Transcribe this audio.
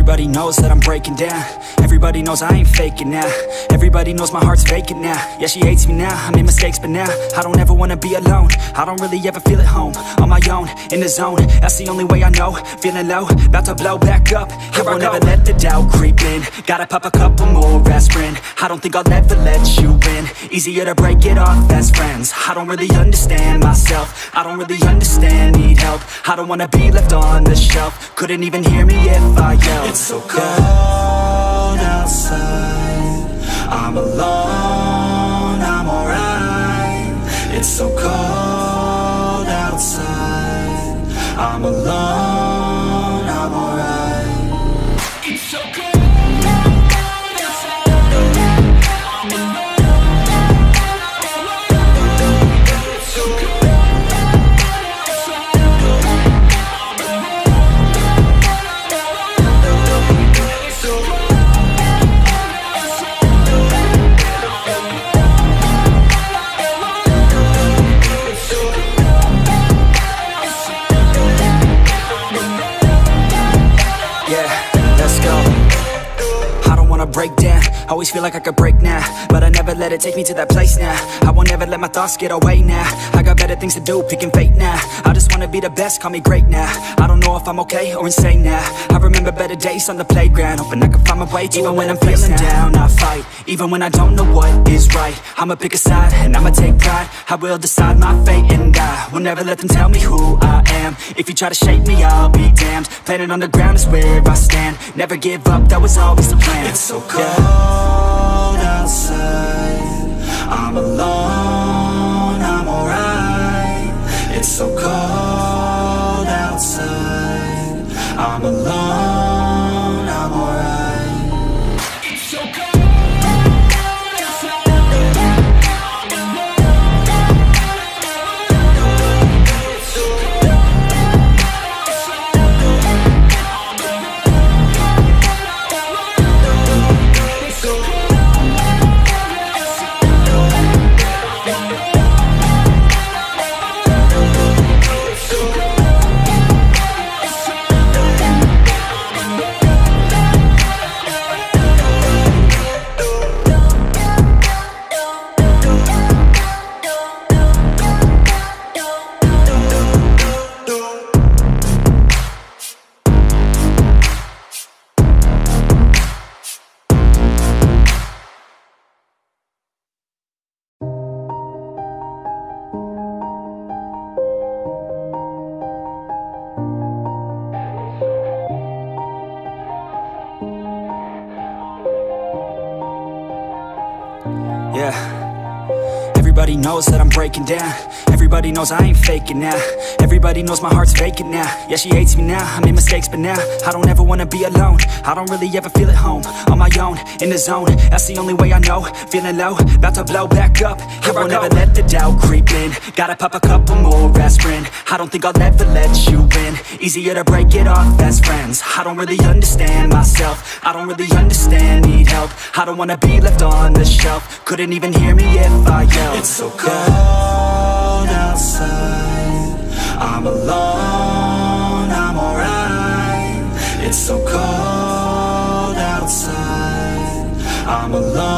Everybody knows that I'm breaking down. Everybody knows I ain't faking now. Everybody knows my heart's vacant now. Yeah, she hates me now, I made mistakes but now I don't ever wanna be alone. I don't really ever feel at home. On my own, in the zone, that's the only way I know. Feeling low, about to blow back up. I won't ever let the doubt creep in. Gotta pop a couple more aspirin. I don't think I'll ever let you in. Easier to break it off best friends. I don't really understand myself. I don't really understand, need help. I don't wanna be left on the shelf. Couldn't even hear me if I yelled. It's so cold outside, I'm alone, I'm alright. It's so cold outside, I'm alone, I'm alright. It's so cold. Break down, always feel like I could break now, but I never let it take me to that place now. I won't ever let my thoughts get away now. I got better things to do, picking fate now. I just wanna be the best, call me great now. I don't know if I'm okay or insane now. I remember better days on the playground, hoping I can find my way even when I'm feeling down. I fight, even when I don't know what is right. I'ma pick a side, and I'ma take pride. I will decide my fate, and I will never let them tell me who I am. If you try to shape me, I'll be damned. Planet on the ground is where I stand. Never give up, that was always the plan. It's so cold outside, I'm alone, I'm alright. It's so cold outside, I'm alone, I'm alright. It's so cold. Yeah, everybody knows that I'm breaking down. Everybody knows I ain't faking now. Everybody knows my heart's vacant now. Yeah, she hates me now, I made mistakes but now I don't ever wanna be alone. I don't really ever feel at home. On my own, in the zone, that's the only way I know. Feeling low, about to blow back up. I won't ever let the doubt creep in. Gotta pop a couple more aspirin. I don't think I'll ever let you in. Easier to break it off best friends. I don't really understand myself. I don't really understand, need help. I don't wanna be left on the shelf. Couldn't even hear me if I yelled. It's so cold outside, I'm alone, I'm alright. It's so cold outside, I'm alone.